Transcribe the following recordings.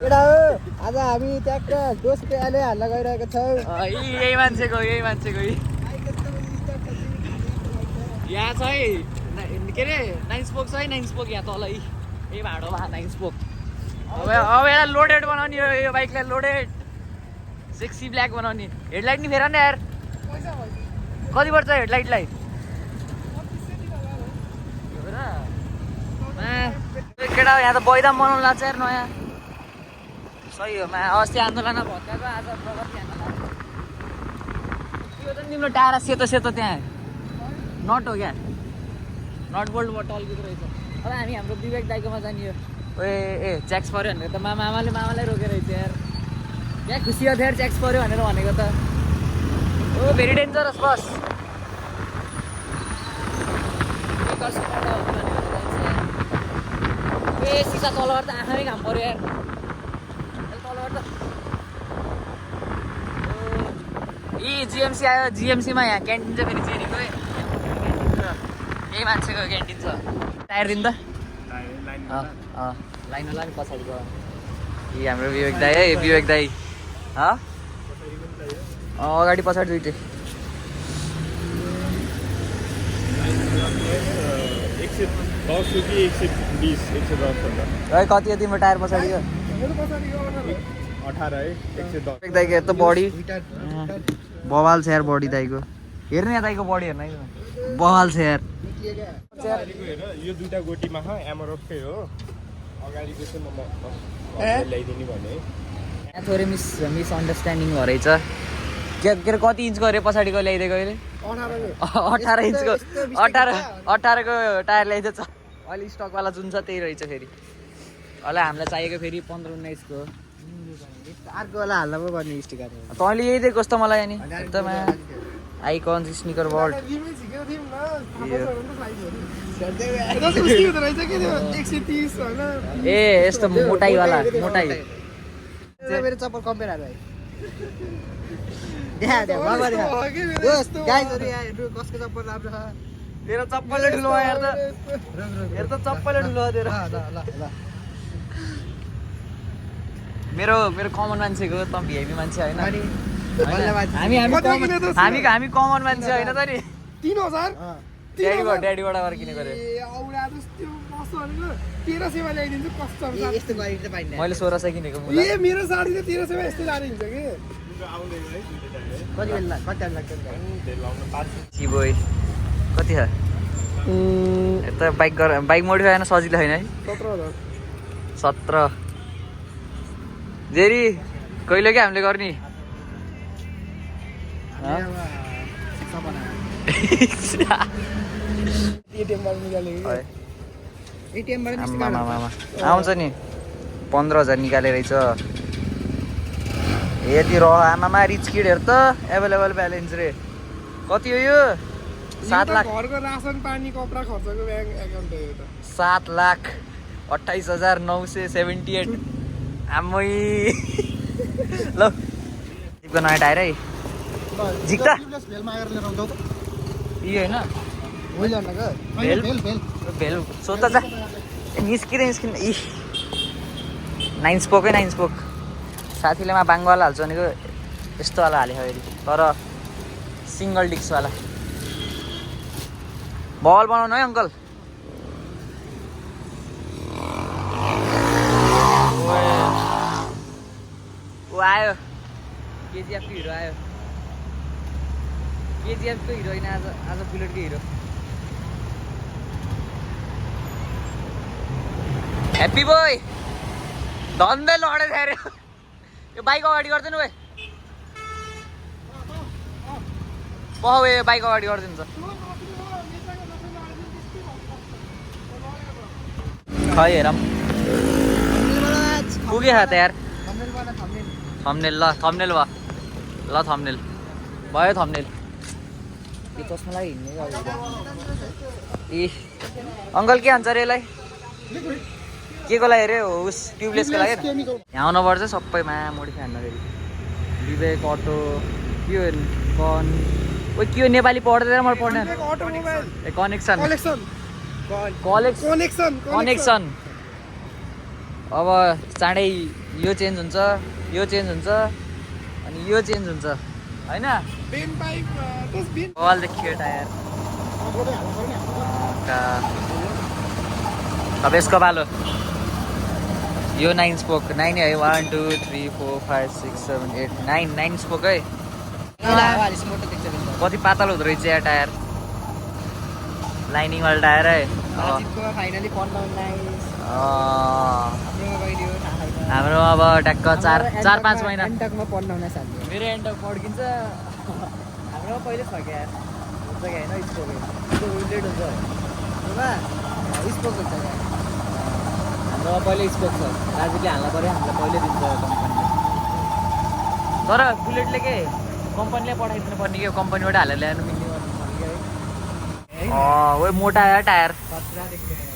केटा हो आज हामी ट्याक्टर दोष पेले हल्ला गरिरहेको छौँ यही मान्छेको यहाँ छ है के अरे 9 स्पोक छ है 9 स्पोक यहाँ तल है यही भाडोमा 9 स्पोक अब यसलाई लोडेड बनाउने यो बाइकलाई लोडेड सेक्सी ब्ल्याक बनाउने हेडलाइट नि फेर न यार कति पर्छ हेडलाइटलाई केटा यहाँ त बैदाम बनाउनु लाग्छ यार नयाँ सही हो अस्ति आन्दोलनमा भत्काएको आज प्रगति आन्दोलन यो त तिम्रो टाढा सेतो सेतो त्यहाँ नट हो क्या नट बोल्टबाट टल्किँदो रहेछ अब हामी हाम्रो विवेक दाइकोमा जाने यो ए च्याक्स पऱ्यो भनेको त मामालाई रोकेर रहेछ यार यहाँ खुसी थियो यार च्याक्स पऱ्यो भनेर भनेको त ओ भेरी डेन्जरस बस ए सिसा तलबाट त आँखामै घाम पऱ्यो यार जिएमसी आयो जिएमसीमा यहाँ क्यान्टिन छ फेरि चेरीको यही मान्छेको क्यान्टिन छ टायर दिन त लाइन होला नि पछाडिको यी हाम्रो विवेक दाई है विवेक दाई अगाडि पछाडि दुइटै कति तिम्रो टायर पछाडि 18 है 110 दाइको यस्तो बडी बवाल छ यार बडी दाइको हेर्नु यहाँ दाइको बडी हेर्नु बवाल छ यार यो दुईटा गोटीमा एमरोफकै हो अगाडिको चाहिँ म ल्याइदिने भने यहाँ थोरै मिसअन्डरस्ट्यान्डिङ भयो रहेछ के अरे कति इन्चको अरे पछाडिको ल्याइदिएको अहिले 18 इन्चको 18को टायर ल्याइदिएछ अहिले स्टकवाला जुन छ त्यही रहेछ फेरि अहिले हामीलाई चाहिएको फेरि 15-19को अर्कोवाला हाल्न पो गर्ने स्टिकर तैँले यही दिएको जस्तो मलाई नि एकदम आइकन स्निकर बोल्ट ए यस्तो मोटाइवाला मोटाइ मेरो चप्पल कम्पेयर भाइ देखा बाबा देखा दोस्त गाइजहरु यहाँ हेर्नु कसको चप्पल राम्रो छ तेरो चप्पलले ठुलो यार त हेर त चप्पलले ठुलो तेरो ल मेरो कमन मान्छेको त भिआइपी मान्छे हैन हामी कमन मान्छे हैन त नि 3000 ड्याडीबाट गएर किनेको रे औडा जस्तो कस्तो भनेको 1300 मा ल्याइदिन्छु कस्तो हुन्छ यस्तो गरि त पाइन्न मैले 1600 किनेको ए मेरो साडी त 1300 मा यस्तो जाने हुन्छ के कति बेला कति टाइम लाग्छ सी बोय कति छ यता बाइक मोडिफाई गर्न सजिलो छैन है 17000 जेरी कहिले के हामीले गर्ने आउँछ नि 15000 निकाले रहेछ यति आमामा रिच किडहरू त एभाइलेबल ब्यालेन्स रे कति हो यो 7 लाख घरको रासन पानी कपडा खर्चको ब्याङ्क एकाउन्ट हो त 7,28,978 आमै ल जिपको नयाँ टायर है झिक्ता यो होइन भेल सोध्दा जा निस्किँदैन इ 9 स्पोकै 9 स्पोक साथीले मा बाङ्गवाला हाल्छ भनेको यस्तोवाला हाल्यो फेरि तर सिङ्गल डिस्कवाला बल बनाउनु है अङ्कल आयो केजिएफको हिरो आयो केजिएफको हिरो होइन आज बुलेटको हिरो ह्याप्पी बोय धन्दै लडेछ अरे यो बाइक अगाडि गर्दैन भाइ पहु यो बाइक अगाडि गरिदिन्छ खै हेरौँ पुगे त यार थम्बनेल ल थम्बनेल भयो ल थम्बनेल भयो थम्बनेल के चस्मा लागि हिँड्ने ए अङ्कल के हान्छ अरे यसलाई के को लागि अरे उस ट्युबलेसको लागि यहाँ आउनुपर्छ सबैमा मोडिफाई हान्न फेरि विवेक अटो के कन ओ के नेपाली पढ्दैन मैले पढ्ने कनेक्सन अब चाँडै यो चेन्ज हुन्छ, यो चेन्ज हुन्छ, अनि यो चेन्ज हुन्छ होइन। बेन पाइप त्यस बेन बवाल देखियो टायर। अब यसको बालो यो 9 स्पोक 9 है। 1 2 3 4 5 6 7 8 9 स्पोक है। कति पातल हुँदो रहेछ यहाँ टायर, लाइनिङ वाला टायर है। हाम्रो अब ट्याक्क 4-5 महिना मेरो एन्टक पड्किन्छ। हाम्रो पहिले छ क्या हुन्छ क्या होइन, स्पोक लेट हुन्छ स्पोक हुन्छ क्या। हाम्रो पहिले स्पोक छ, राजुले हाल्नु पऱ्यो, हामीलाई पहिले दिन्छ कम्पनीले। तर बुलेटले के कम्पनीले पठाइदिनु पर्ने कि कम्पनीबाट हालेर ल्याउनु मिल्ने ओ मोटा आयो टायर,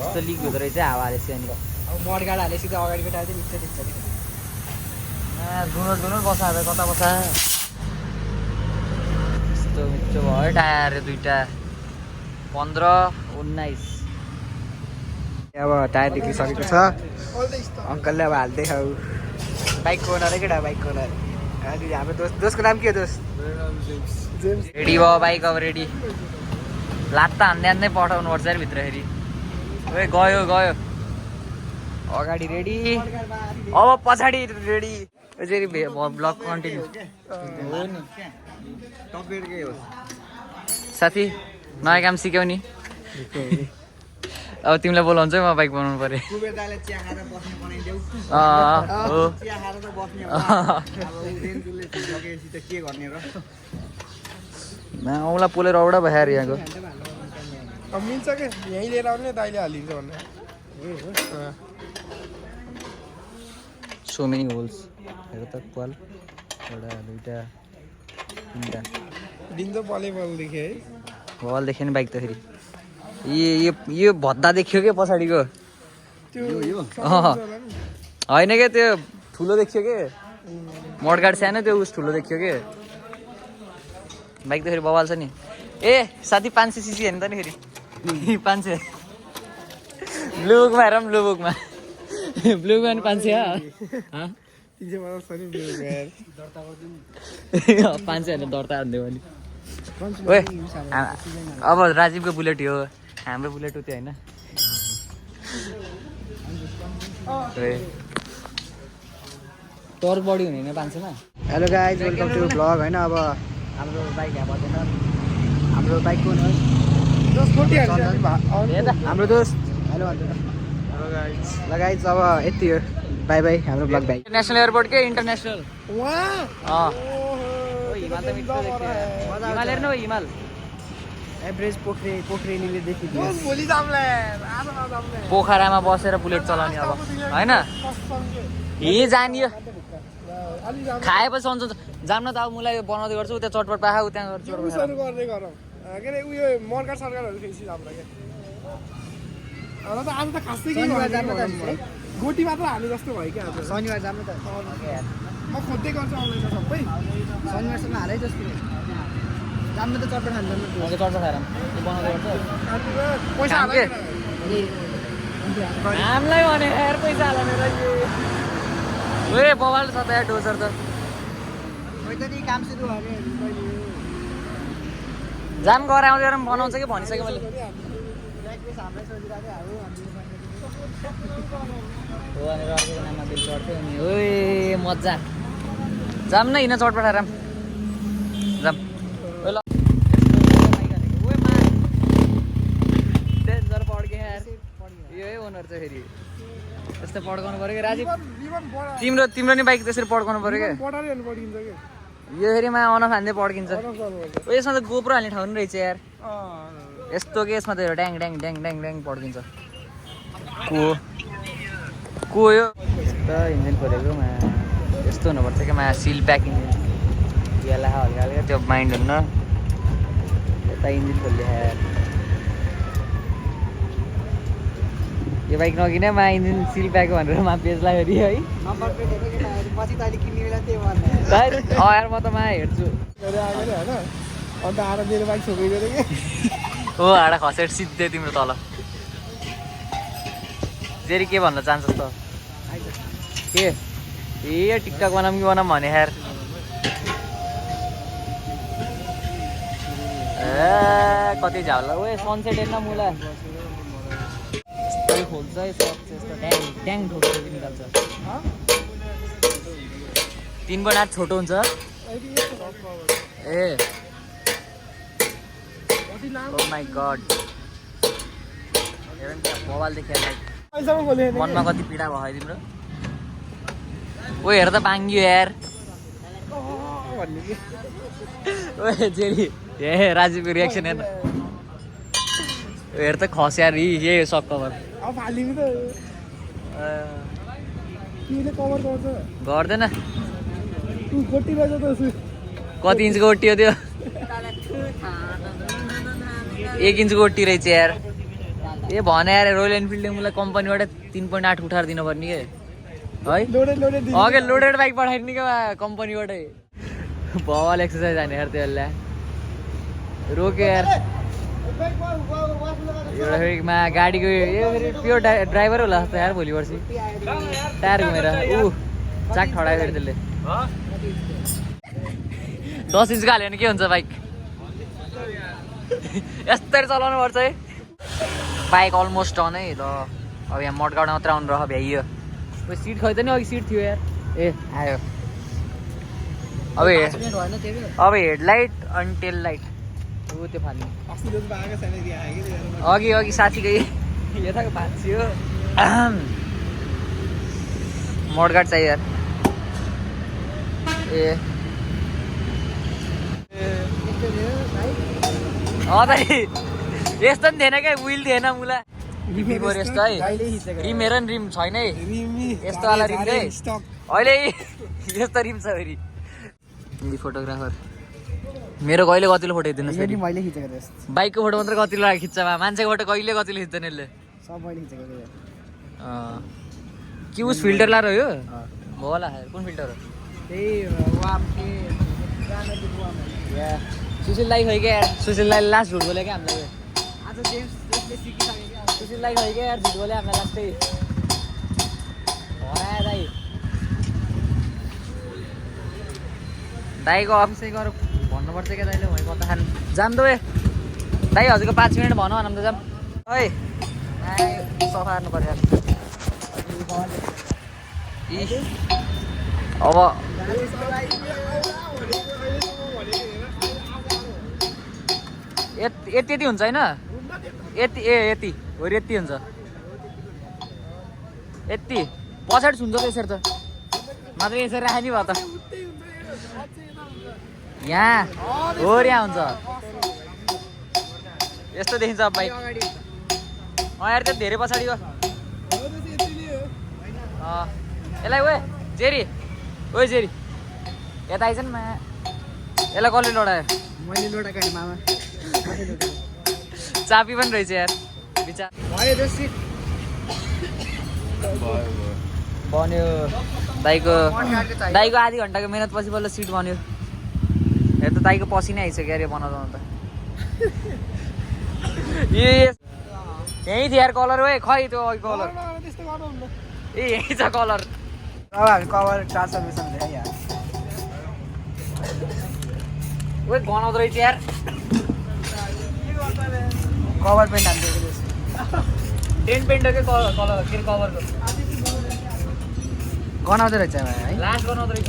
यस्तो लिक हुँदो रहेछ हावा हालेपछि। अनि अब मडगाड हालेपछि त अगाडिको टायर चाहिँ मिक्छ गुनोस बसा कता बसा यस्तो मिठो भयो टायर दुईटा। 15-19 अब टायर देखिसकेको छ। अङ्कलले अब हाल्दै खाऊ। बाइकको ओनर केटा, बाइकको ओनर हाम्रो दोस्तको नाम के हो दोस्त? जेम्स। रेडी भयो बाइक, अब रेडी। लात्ता हान्दै पठाउनु पर्छ अरे भित्र फेरि। ओए गयो अगाडि रेडी, अब पछाडि रेडी। यसरी ब्लग कन्टिन्यू हो नि साथी, नयाँ काम सिक्यौ नि। अब तिमीलाई बोलाउँछ म बाइक बनाउनु पर्यो। औँला पोलेर औडा भयो यहाँको। अब मिल्छ के यहीँ लिएर आउने दाइले हालिदिन्छ भन्ने। सो मेनी होल्स हेर त, पाल एउटा दुईटा तिनटा दिन त पलै बल देखेँ है। बल देख्यो नि बाइक त फेरि। यो भद्दा देखियो क्या पछाडिको होइन क्या, त्यो ठुलो देखियो के मडगाड सानो, त्यो उस ठुलो देखियो के बाइक त फेरि बवाल छ नि। ए साथी 500 सीसी हेर्नु त नि फेरि 500 ब्लु बुकमा हेर, ब्लु बुकमा ब्लु बुकमा नि 500 500 हेर्नु दर्ता हान्दियो भने। ओए अब राजीवको बुलेट हो, हाम्रो बुलेट हो त्यो होइन। टर्क बढी हुने 500 मा। Hello guys, welcome to blog होइन। अब हाम्रो बाइक यहाँ पर्दैन, हाम्रो बाइकको ओनर हाम्रो दोस्त। हेलो ल गाइज, अब यति हो, बाई बाई हाम्रो ब्लग बाइक। नेसनल एयरपोर्ट के इन्टरनेसनल हिमाल त मिठो देखियो। हिमाल हेर्नु हो, हिमाल एभरेज पोखरेलीले देखिदियो। पोखरामा बसेर बुलेट चलाउने अब होइन। यहीँ जानियो खाएपछि सन्चो जान्न त। अब मलाई यो बनाउँदै गर्छु, त्यहाँ चटपट पाखा त्यहाँ गर्छु गर्दै गरौँ के अरे उयो मर्का सरकारहरू फेरि राम्रो क्या। अब त आज त खासै के गोटी मात्र हाल्ने जस्तो भयो क्या। आज शनिबार जानु त म खोज्दै गर्छु आउँदैन सबै। शनिबारसम्म हालै जस्तो जानु त चटपट खानु जानु। मैले चटपट खाएर बनाउँदै गर्छु। पैसा काम के हामीलाई भने यार पैसा हाल्ने ए बवाल छ त यार डोजर त। खोइ त नि काम सुरु भयो अरे जाम गराउँदै बनाउँछ कि भनिसकेँ मैले। हाम्रै सोचिरहेको हो अनि अर्को नाममा बिल चढ्थ्यो अनि ओए मजा जाम न हिँड चटपट आराम जाम। ल डेन्जर पड्क्यो यार यो ओनर चाहिँ फेरि यस्तो पड्काउनु पऱ्यो क्या राजीव। तिम्रो नि बाइक त्यसरी पड्काउनु पऱ्यो क्या। यो फेरि मा अनफ हान्दै पड्किन्छ। ओ यसमा त गोप्रो हाल्ने ठाउँ नि रहेछ यार। यस्तो के यसमा त ड्याङ ड्याङ ड्याङ ड्याङ ड्याङ पड्किन्छ। को यो त इन्जिन खोलेको मा यस्तो हुनुपर्छ क्या मा सिल प्याक इन्जिन याला हल्का हल्का त्यो माइन्ड हुन्न यता इन्जिन खोल्यो यार। यो बाइक नकिने मा इन्जिन सिल प्याक भनेर मा बेच्ला फेरि है। नम्बर प्लेट हेरेको पछि त अहिले किन्ने बेला त्यही भन्ने यार म त मा हेर्छु अन्त आएर मेरो बाइक छोपिदियो कि हो हाडा खसेर सिधै तिम्रो तल। जेरी के भन्न चाहन्छस् त? के ए टिकटक बनाऊँ कि बनाऊँ भने यार ए कति झाउला ओए सनसेट हेर्न मुला यस्तै खोल्छ है सक्छ यस्तो ड्याङ ड्याङ ठोकेर निकाल्छ 3.8 छोटो हुन्छ ए ओ माई गड हेर नि मोबाइल देखेर मनमा कति पीडा भयो तिम्रो ओ हेर त बाङ्गियो यार ओए जेरी ए राजीवको रियाक्सन हेर्न हेर त खस यार यही सक कभर गर्दैन कति इन्चको गोटी हो त्यो 1 इन्चको गोटी रहेछ यार ए भने यार रोयल एनफिल्डले मलाई कम्पनीबाट 3.8 उठाएर दिनुपर्ने के है अघि लोडेड बाइक पठाइदिने क्या कम्पनीबाटै भवाल एक्सर्साइज हाने यार त्यसलाई रोक्यो यार एउटा फेरिमा गाडीको प्योर ड्राइभर होला जस्तो यार भोलि पर्सि टायर घुमेर ऊ चाक ठडायो फेरि त्यसले 10 इन्चको हाल्यो भने के हुन्छ बाइक यस्तै चलाउनु पर्छ है बाइक अलमोस्ट अन है त अब यहाँ मडगाउँमा मात्रै आउनु रह भ्याइयो सिट खै त नि अघि सिट थियो यार ए आयो अब हेडलाइट अनि टेल लाइट ऊ त्यो फाल्ने अघि अघि साथीकै यताको भाँच्यो मडगाड चाहियो यार ए यस्तो नि थिएन क्या विल थिएन मुला यस्तो है रिम हेर नि रिम छैन है यस्तो वाला रिम चाहिँ अहिले यस्तो रिम छ फेरि फोटोग्राफर मेरो कहिले कतिले फोटो खिच्दिनुहोस् फेरि मैले खिचेको बाइकको फोटो मात्रै कतिले खिच्छ मान्छेको फोटो कहिले कतिले खिच्दैन यसले सब मैले खिचेको कि उस फिल्टर लाएर हो यो होला कुन फिल्टर हो त्यही वामके सुशील दाई खै क्या यार सुशील दाईले लास्ट झुट बोल्यो क्या हामीलाई आज जेम्सले सिकिसक्यो क्या सुशील दाई खै क्या यार झुट बोल्यो हामीलाई लास्टै हरायो दाई दाईको अफिसै गएर भन्नुपर्छ क्या दाइले वहीँ कता खानु जाम दो ए दाई हजुरको 5 मिनट भनौँ भनौँ त जाम है सफा हार्नु पर्यो अब यति यति हुन्छ होइन यति ए यति हो यति हुन्छ यति पछाडि सुन्छ त यसरी त मात्रै यसरी राख्यो नि भयो त यहाँ हो यहाँ हुन्छ यस्तो देखिन्छ अब बाइक यार त्यो धेरै पछाडि हो यसलाई ओए जेरी ओए जेरी यता आइज नि मा यसलाई कसले लडायो मैले लोटाएको नि मामा चापी पनि रहेछ यार बिचार भयो त्यो सिट बन्यो दाइको आधी घन्टाको मेहनत पछि बल्ल सिट बन्यो हेर त दाइको पसिनै आइसक्यो यार यो बनाउँदा त यहीँ थियो यार कलर ओए खै त्यो अघि कलर ए यहीँ छ कलर अब हामी कभर 400 रुपियाँसम्म थियो यार ओए बनाउँदो रहेछ यार कभर पेन्ट हान्थ्यो टेन पेन्टकै कलर के अरे कभरको गनाउँदो रहेछ है लास्ट बनाउँदो रहेछ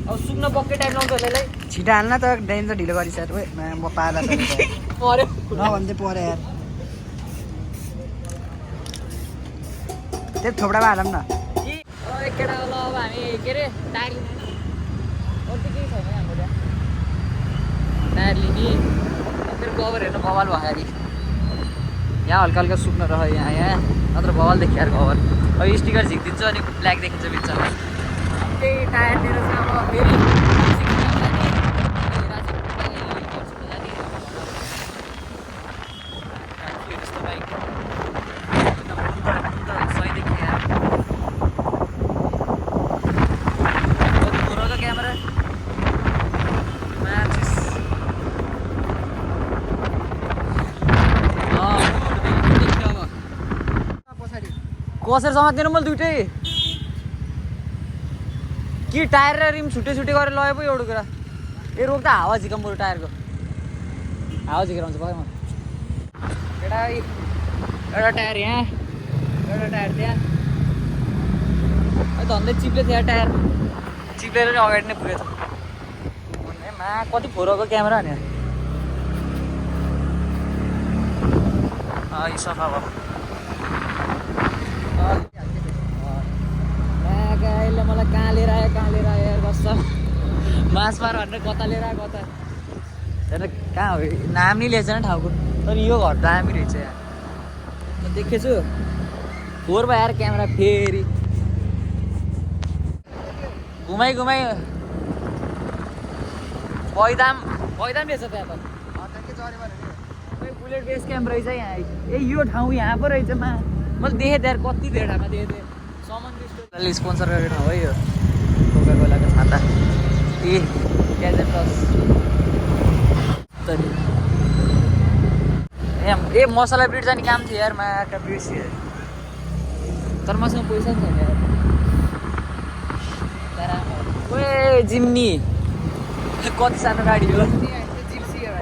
अब सुक्न बक्कै टाइम लाउँछ यसलाई छिटो हाल्न त ड्रेन त ढिलो गरिस् यार ओए म पाला पर्यो नभन्दै पऱ्यो यार त्यो थोपडामा हालौँ न केटा ल अब हामी के अरे टायर लिने अरू केही छैन हाम्रो त्यहाँ टायर लिने फेरि कभर हेर्नु बवाल भयो अरे यहाँ हल्का हल्का सुक्न रह यहाँ नत्र बवाल देखियो यार कभर अब स्टिकर झिकिदिन्छ अनि ब्ल्याक देखिन्छ बिचमा त्यही टायर लिएर चाहिँ अब फेरि कसेर समात्दैन मैले दुइटै कि टायर र रिम छुट्टै छुट्टै गरेर लगे पो एउटा कुरा ए रोक त हावा झिकम बरु टायरको हावा झिकेर हुन्छ भयो म एउटा टायर यहाँ एउटा टायर त्यहाँ धन्दै चिप्ले थियो टायर चिप्लेर नै अगाडि नै पुगेछ मा कति फोरको क्यामेरा नि सफा भयो अहिले मलाई कहाँ लिएर आयो यार बस्छ मास मार भनेर कता लिएर आयो कता त्यहाँदेखि कहाँ हो नाम नि लिएछ ठाउँको तर यो घर दामी रहेछ यहाँ देखेछु फोर भयो यार क्यामेरा फेरि घुमाइ पैदाम रहेछ त्यहाँ त बुलेट बेस क्याम्प रहेछ यहाँ ए यो ठाउँ यहाँ पो रहेछ मैले देखेँ त्यहाँ कति धेरै ठाउँमा देखेँ थिएँ सामान स्पोन्सर गरेको ठाउँ है यो कोका कोलाको छाता ए क्याजन प्लस ए मसला ब्रिड जाने काम थियो यार माका बिर्सियो तर मसँग पैसा पनि छैन यार ओए जिम्नी कति सानो गाडी हो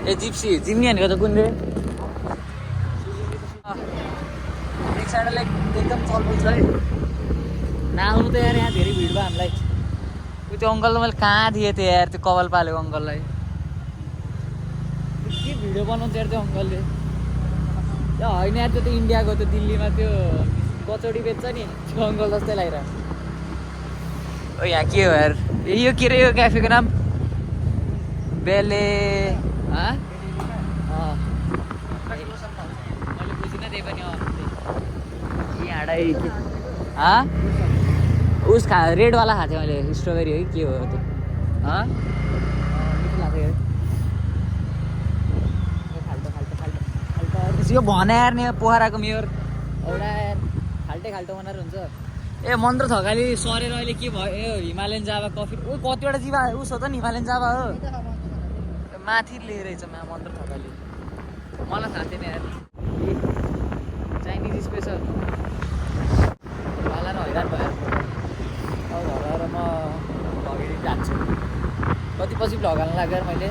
ए जिप्सी जिम्नी भनेको त कुन रे एक साइडलाई एकदम चल्दैछ है नआउनु त यार यहाँ धेरै भिड भयो हामीलाई त्यो अङ्कललाई मैले कहाँ दिएँ त्यो यार त्यो कपाल पालेको अङ्कललाई के भिडियो बनाउँछ यार त्यो अङ्कलले त्यो होइन यार त्यो त इन्डियाको त्यो दिल्लीमा त्यो कचौडी बेच्छ नि त्यो अङ्कल जस्तै लागिरहेको ओ यहाँ के हो यार यो के रे यो क्याफेको नाम बेले मैले बुझिनँ त्यही पनि यहाँ उस रेडवाला खाएको थिएँ मैले स्ट्रबेरी हो कि के हो त्यो मिठो लाग्थ्यो यो भने यार नि पोखराको मेयर एउटा यार खाल्टे बनाएर हुन्छ ए मन्त्र थकाली सरेर अहिले के भयो ए हिमालयन जाभा कफी ओ कतिवटा जिभा उस हो त नि हिमालयन जाभा हो माथि लिएर रहेछ मन्त्र थकाली मलाई थाहा थिएन यार चाइनिज स्पेसल होला र हैरान भयो अब घर आएर म भगेरी जान्छु कति पछि भ्लग हाल्नु लाग्यो यार मैले